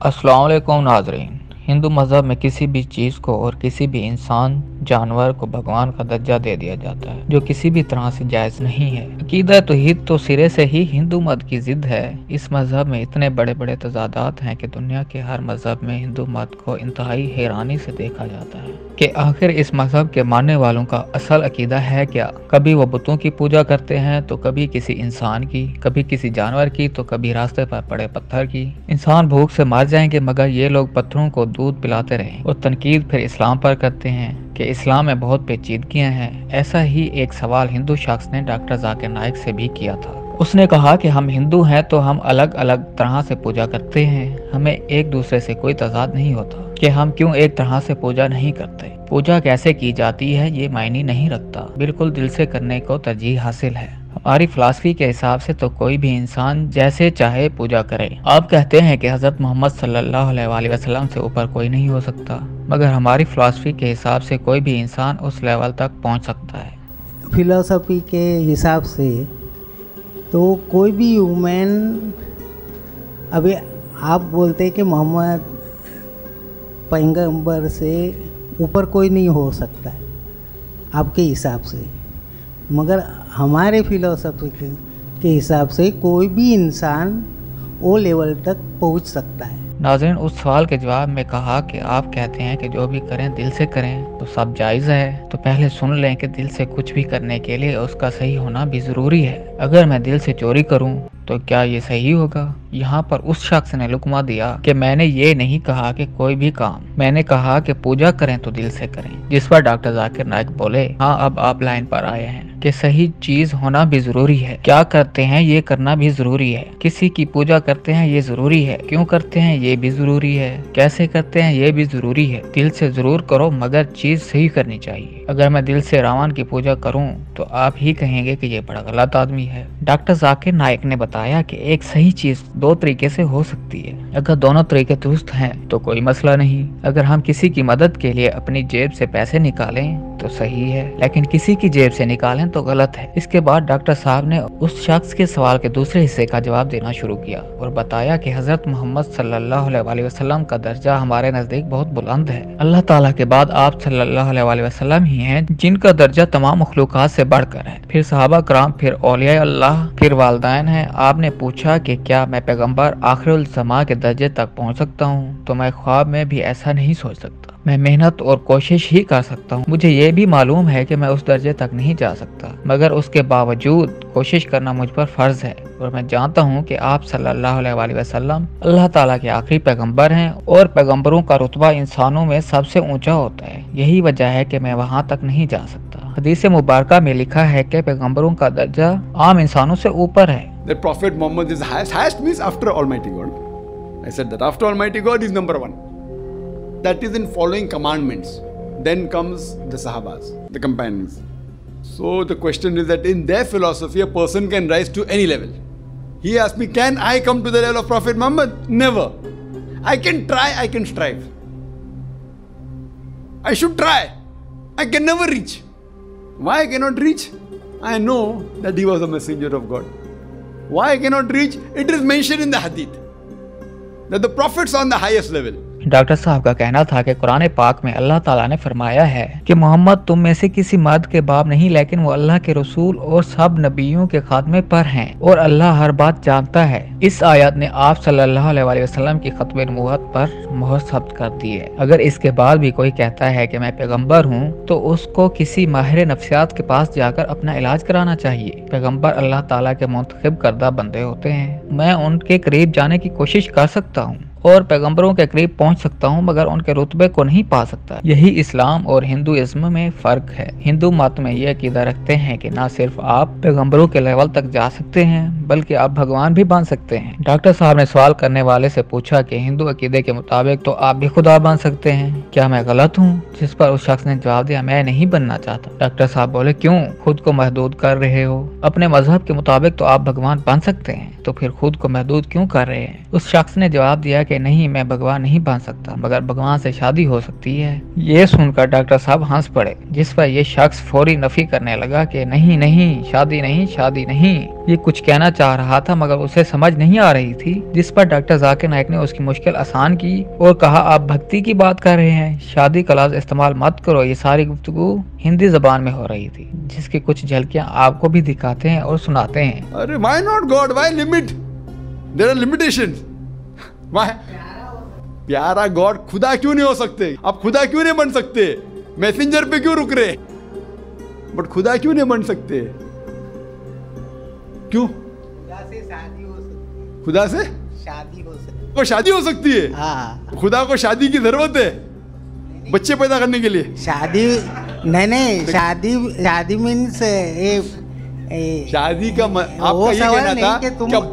अस्सलाम वालेकुम नाज़रीन। हिंदू मज़हब में किसी भी चीज़ को और किसी भी इंसान जानवर को भगवान का दर्जा दे दिया जाता है, जो किसी भी तरह से जायज़ नहीं है। अकीदा तौहीद तो सिरे से ही हिंदू मत की ज़िद है। इस मज़हब में इतने बड़े बड़े तज़ादात हैं कि दुनिया के हर मज़हब में हिंदू मत को इंतहाई हैरानी से देखा जाता है कि आखिर इस मज़हब के मानने वालों का असल अकीदा है क्या। कभी वो बुतों की पूजा करते हैं तो कभी किसी इंसान की, कभी किसी जानवर की, तो कभी रास्ते पर पड़े पत्थर की। इंसान भूख से मर जाएंगे मगर ये लोग पत्थरों को दूध पिलाते रहे। और तनकीद फिर इस्लाम पर करते हैं कि इस्लाम में बहुत पेचीदगियां हैं। ऐसा ही एक सवाल हिंदू शख्स ने डॉक्टर जाकिर नाइक से भी किया था। उसने कहा कि हम हिंदू हैं तो हम अलग अलग तरह से पूजा करते हैं, हमें एक दूसरे से कोई तजाद नहीं होता कि हम क्यों एक तरह से पूजा नहीं करते। पूजा कैसे की जाती है ये मायने नहीं रखता, बिल्कुल दिल से करने को तरजीह हासिल है। हमारी फिलासफी के हिसाब से तो कोई भी इंसान जैसे चाहे पूजा करे। आप कहते हैं कि हज़रत मोहम्मद सल्लल्लाहु अलैहि वसल्लम से ऊपर कोई नहीं हो सकता, मगर हमारी फिलासफी के हिसाब से कोई भी इंसान उस लेवल तक पहुंच सकता है। फिलॉसफी के हिसाब से तो कोई भी ह्यूमन, अभी आप बोलते हैं कि मोहम्मद पैगंबर से ऊपर कोई नहीं हो सकता है आपके हिसाब से, मगर हमारे फिलॉसफी के हिसाब से कोई भी इंसान वो लेवल तक पहुंच सकता है। नाज़रीन, उस सवाल के जवाब में कहा कि आप कहते हैं कि जो भी करें दिल से करें तो सब जायज़ है, तो पहले सुन लें कि दिल से कुछ भी करने के लिए उसका सही होना भी ज़रूरी है। अगर मैं दिल से चोरी करूं तो क्या ये सही होगा? यहाँ पर उस शख्स ने लुकमा दिया कि मैंने ये नहीं कहा कि कोई भी काम, मैंने कहा कि पूजा करें तो दिल से करें। जिस पर डॉक्टर जाकिर नाइक बोले, हाँ अब आप लाइन पर आए हैं कि सही चीज होना भी जरूरी है। क्या करते हैं ये करना भी जरूरी है। किसी की पूजा करते हैं ये जरूरी है, क्यों करते हैं ये भी जरूरी है, कैसे करते हैं ये भी जरूरी है। दिल से जरूर करो मगर चीज सही करनी चाहिए। अगर मैं दिल से रावण की पूजा करूं तो आप ही कहेंगे कि ये बड़ा गलत आदमी है। डॉक्टर जाकिर नाइक ने बताया कि एक सही चीज दो तरीके से हो सकती है। अगर दोनों तरीके दुरुस्त हैं तो कोई मसला नहीं। अगर हम किसी की मदद के लिए अपनी जेब से पैसे निकालें तो सही है, लेकिन किसी की जेब से निकालें तो गलत है। इसके बाद डॉक्टर साहब ने उस शख्स के सवाल के दूसरे हिस्से का जवाब देना शुरू किया और बताया कि हजरत मोहम्मद सल्लल्लाहु अलैहि वसल्लम का दर्जा हमारे नजदीक बहुत बुलंद है। अल्लाह ताला के बाद आप सल्लल्लाहु अलैहि वसल्लम ही हैं जिनका दर्जा तमाम मखलूकात से बढ़कर है। फिर सहाबा कराम, फिर औलिया अल्लाह, फिर वालिदैन हैं। आपने पूछा कि क्या मैं पैगम्बर आखिरुल ज़मा के दर्जे तक पहुँच सकता हूँ? तो मैं ख्वाब में भी ऐसा नहीं सोच सकता। मैं मेहनत और कोशिश ही कर सकता हूँ। मुझे ये भी मालूम है कि मैं उस दर्जे तक नहीं जा सकता, मगर उसके बावजूद कोशिश करना मुझ पर फर्ज है। और मैं जानता हूँ कि आप सल्लल्लाहु अलैहि वसल्लम अल्लाह ताला के आखिरी पैगंबर हैं और पैगंबरों का रुतबा इंसानों में सबसे ऊंचा होता है। यही वजह है कि मैं वहाँ तक नहीं जा सकता। हदीस मुबारका में लिखा है कि पैगंबरों का दर्जा आम इंसानों से ऊपर है। The Prophet Muhammad is highest. Highest means after Almighty God. I said that after Almighty God is number one. That is in following commandments. Then comes the Sahabas, the companions. So the question is that in their philosophy, a person can rise to any level. He asked me, can I come to the level of Prophet Muhammad? Never. I can try, I can strive. I should try. I can never reach. Why I cannot reach? I know that he was a messenger of God. Why I cannot reach? It is mentioned in the hadith that the prophets are on the highest level. Doctor साहब का कहना था कि कुरान पाक में अल्लाह ताला ने फरमाया है कि मोहम्मद तुम में से किसी मर्द के बाप नहीं, लेकिन वो अल्लाह के रसूल और सब नबियों के खात्मे पर हैं और अल्लाह हर बात जानता है। इस आयत ने आप सल्लल्लाहु अलैहि वसल्लम की खत्म नबूवत पर मोहर सब्त कर दी है। अगर इसके बाद भी कोई कहता है कि मैं पैगंबर हूँ तो उसको किसी माहिर नफ्सियात के पास जाकर अपना इलाज कराना चाहिए। पैगंबर अल्लाह ताला के मुंतखब करदा बंदे होते हैं। मैं उनके करीब जाने की कोशिश कर सकता हूँ और पैगंबरों के करीब पहुंच सकता हूं, मगर उनके रुतबे को नहीं पा सकता। यही इस्लाम और हिंदुइज्म में फर्क है। हिंदू मत में ये अकीदा रखते हैं कि ना सिर्फ आप पैगंबरों के लेवल तक जा सकते हैं बल्कि आप भगवान भी बन सकते हैं। डॉक्टर साहब ने सवाल करने वाले से पूछा कि हिंदू अकीदे के मुताबिक तो आप भी खुदा बन सकते हैं, क्या मैं गलत हूँ? जिस पर उस शख्स ने जवाब दिया, मैं नहीं बनना चाहता। डॉक्टर साहब बोले, क्यों? खुद को महदूद कर रहे हो? अपने मजहब के मुताबिक तो आप भगवान बन सकते हैं, तो फिर खुद को महदूद क्यों कर रहे हैं? उस शख्स ने जवाब दिया कि کہ نہیں मैं भगवान नहीं बन सकता मगर भगवान से शादी हो सकती है। ये सुनकर डॉक्टर साहब हंस पड़े, जिस पर यह शख्स फौरी नफी करने लगा कि नहीं नहीं, शादी नहीं, शादी नहीं। ये कुछ कहना चाह रहा था मगर उसे समझ नहीं आ रही थी, जिस पर डॉक्टर जाकिर नाइक ने उसकी मुश्किल आसान की और कहा आप भक्ति की बात कर रहे हैं, शादी का लफ्ज़ इस्तेमाल मत करो। ये सारी गुफ्तगू हिंदी जबान में हो रही थी, जिसकी कुछ झलकियां आपको भी दिखाते हैं और सुनाते हैं। अरे why not God? Why limit? There are limitations. Why? प्यारा गॉड खुदा क्यों नहीं हो सकते? आप खुदा क्यों नहीं बन सकते? मैसेंजर पे क्यों रुक रहे? बट खुदा क्यों नहीं बन सकते? क्यों? खुदा से शादी हो सकती है। खुदा से शादी हो सकती है। को शादी हो सकती है? हाँ। खुदा को शादी की जरूरत है बच्चे पैदा करने के लिए? शादी नहीं, शादी मीन्स शादी का आपका ये कहना था कि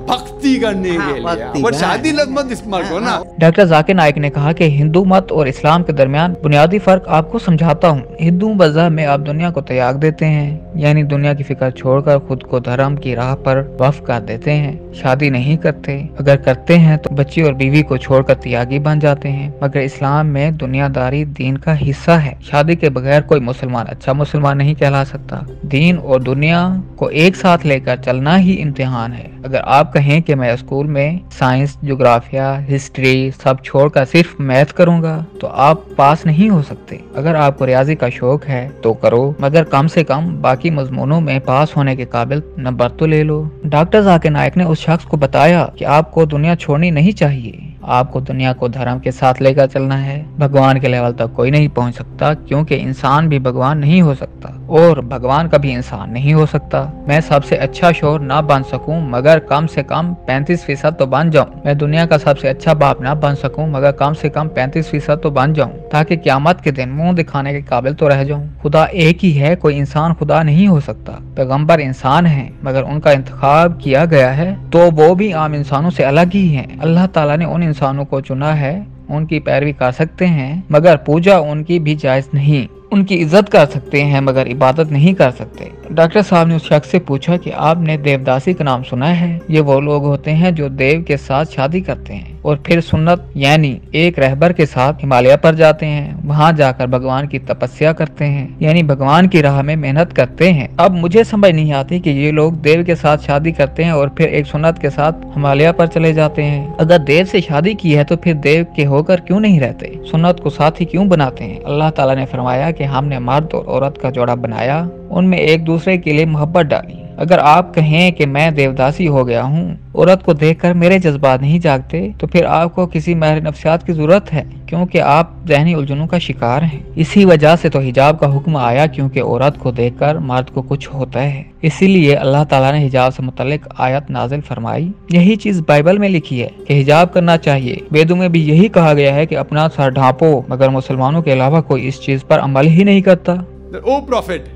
भक्ति करने के लिए, पर शादी लफ्ज़ मत इस्तेमाल करो ना। डॉक्टर जाकिर नाइक ने कहा कि हिंदू मत और इस्लाम के दरमियान बुनियादी फर्क आपको समझाता हूँ। हिंदू मज़हब में आप दुनिया को त्याग देते हैं, यानी दुनिया की फिक्र छोड़कर खुद को धर्म की राह पर वक्फ कर देते हैं, शादी नहीं करते, अगर करते हैं तो बच्ची और बीवी को छोड़कर त्यागी बन जाते हैं। मगर इस्लाम में दुनियादारी दीन का हिस्सा है, शादी के बगैर कोई मुसलमान अच्छा मुसलमान नहीं कहला सकता। दीन और दुनिया को एक साथ लेकर चलना ही इम्तिहान है। अगर आप कहें कि मैं स्कूल में साइंस, ज्योग्राफिया, हिस्ट्री सब छोड़कर सिर्फ मैथ करूंगा तो आप पास नहीं हो सकते। अगर आपको रियाजी का शौक है तो करो, मगर कम से कम बाकी मजमूनों में पास होने के काबिल नंबर तो ले लो। डॉक्टर जाकिर नाइक ने उस शख्स को बताया कि आपको दुनिया छोड़नी नहीं चाहिए, आपको दुनिया को धर्म के साथ लेकर चलना है। भगवान के लेवल तक कोई नहीं पहुंच सकता, क्योंकि इंसान भी भगवान नहीं हो सकता और भगवान कभी इंसान नहीं हो सकता। मैं सबसे अच्छा शोहर ना बन सकूं मगर कम से कम 35% तो बन जाऊं। मैं दुनिया का सबसे अच्छा बाप ना बन सकूं मगर कम से कम 35% तो बन जाऊं, ताकि क़यामत के दिन मुंह दिखाने के काबिल तो रह जाऊं। खुदा एक ही है, कोई इंसान खुदा नहीं हो सकता। पैगंबर इंसान है मगर उनका इंतखाब किया गया है तो वो भी आम इंसानों से अलग ही है। अल्लाह ताला ने उन इंसानों को चुना है, उनकी पैरवी कर सकते हैं मगर पूजा उनकी भी जायज नहीं। उनकी इज्जत कर सकते हैं मगर इबादत नहीं कर सकते। डॉक्टर साहब ने उस शख्स से पूछा कि आपने देवदासी का नाम सुना है? ये वो लोग होते हैं जो देव के साथ शादी करते हैं और फिर सुन्नत यानी एक रहबर के साथ हिमालय पर जाते हैं, वहाँ जाकर भगवान की तपस्या करते हैं, यानी भगवान की राह में मेहनत करते हैं। अब मुझे समझ नहीं आती कि ये लोग देव के साथ शादी करते हैं और फिर एक सुन्नत के साथ हिमालय पर चले जाते हैं। अगर देव से शादी की है तो फिर देव के होकर क्यों नहीं रहते? सुन्नत को साथी क्यों बनाते हैं? अल्लाह ताला ने फरमाया कि हमने मर्द और औरत का जोड़ा बनाया, उनमें एक दूसरे के लिए मोहब्बत डाली। अगर आप कहें कि मैं देवदासी हो गया हूँ, औरत को देखकर मेरे जज्बात नहीं जागते, तो फिर आपको किसी माहिर नफ्सियात की जरूरत है, क्योंकि आप ज़हनी उलझनों का शिकार हैं। इसी वजह से तो हिजाब का हुक्म आया, क्योंकि औरत को देखकर मर्द को कुछ होता है। इसीलिए अल्लाह ताला ने हिजाब से मुतल्लिक आयत नाजिल फरमाई। यही चीज बाइबल में लिखी है कि हिजाब करना चाहिए। वेदों में भी यही कहा गया है कि अपना सर ढांपो, मगर मुसलमानों के अलावा कोई इस चीज पर अमल ही नहीं करता। O prophet,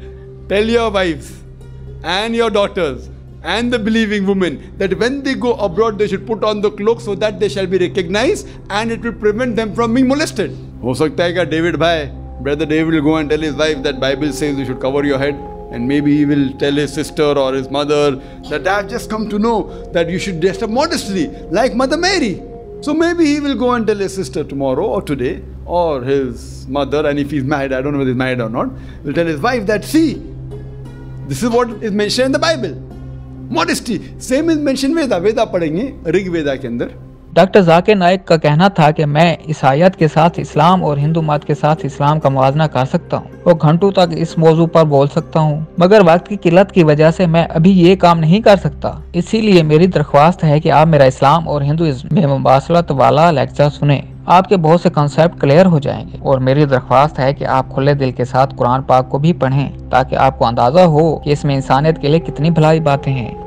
tell your wives and your daughters and the believing women that when they go abroad they should put on the cloak so that they shall be recognized and it will prevent them from being molested. हो सकता है क्या David भाई, brother David will go and tell his wife that Bible says you should cover your head, and maybe he will tell his sister or his mother that I have just come to know that you should dress up modestly like Mother Mary. So maybe he will go and tell his sister tomorrow or today, or his mother, and if he's married, I don't know whether he's married or not, will tell his wife that see, this is what is mentioned in the Bible. Modesty, same is mentioned Veda पढ़ेंगे ऋग वेदा के अंदर। Doctor Zakir Naik का कहना था कि मैं इस आयत के साथ इस्लाम और हिंदू मत के साथ इस्लाम का मुवाजना कर सकता हूँ और घंटों तक इस मौजू पर बोल सकता हूँ, मगर वक्त की किल्लत की वजह से मैं अभी ये काम नहीं कर सकता। इसीलिए मेरी दरख्वास्त है कि आप मेरा इस्लाम और हिंदुइज्म में मुबासलत वाला लेक्चर सुने, आपके बहुत से कंसेप्ट क्लियर हो जाएंगे। और मेरी दरख्वास्त है कि आप खुले दिल के साथ कुरान पाक को भी पढ़ें, ताकि आपको अंदाजा हो कि इसमें इंसानियत के लिए कितनी भलाई बातें हैं।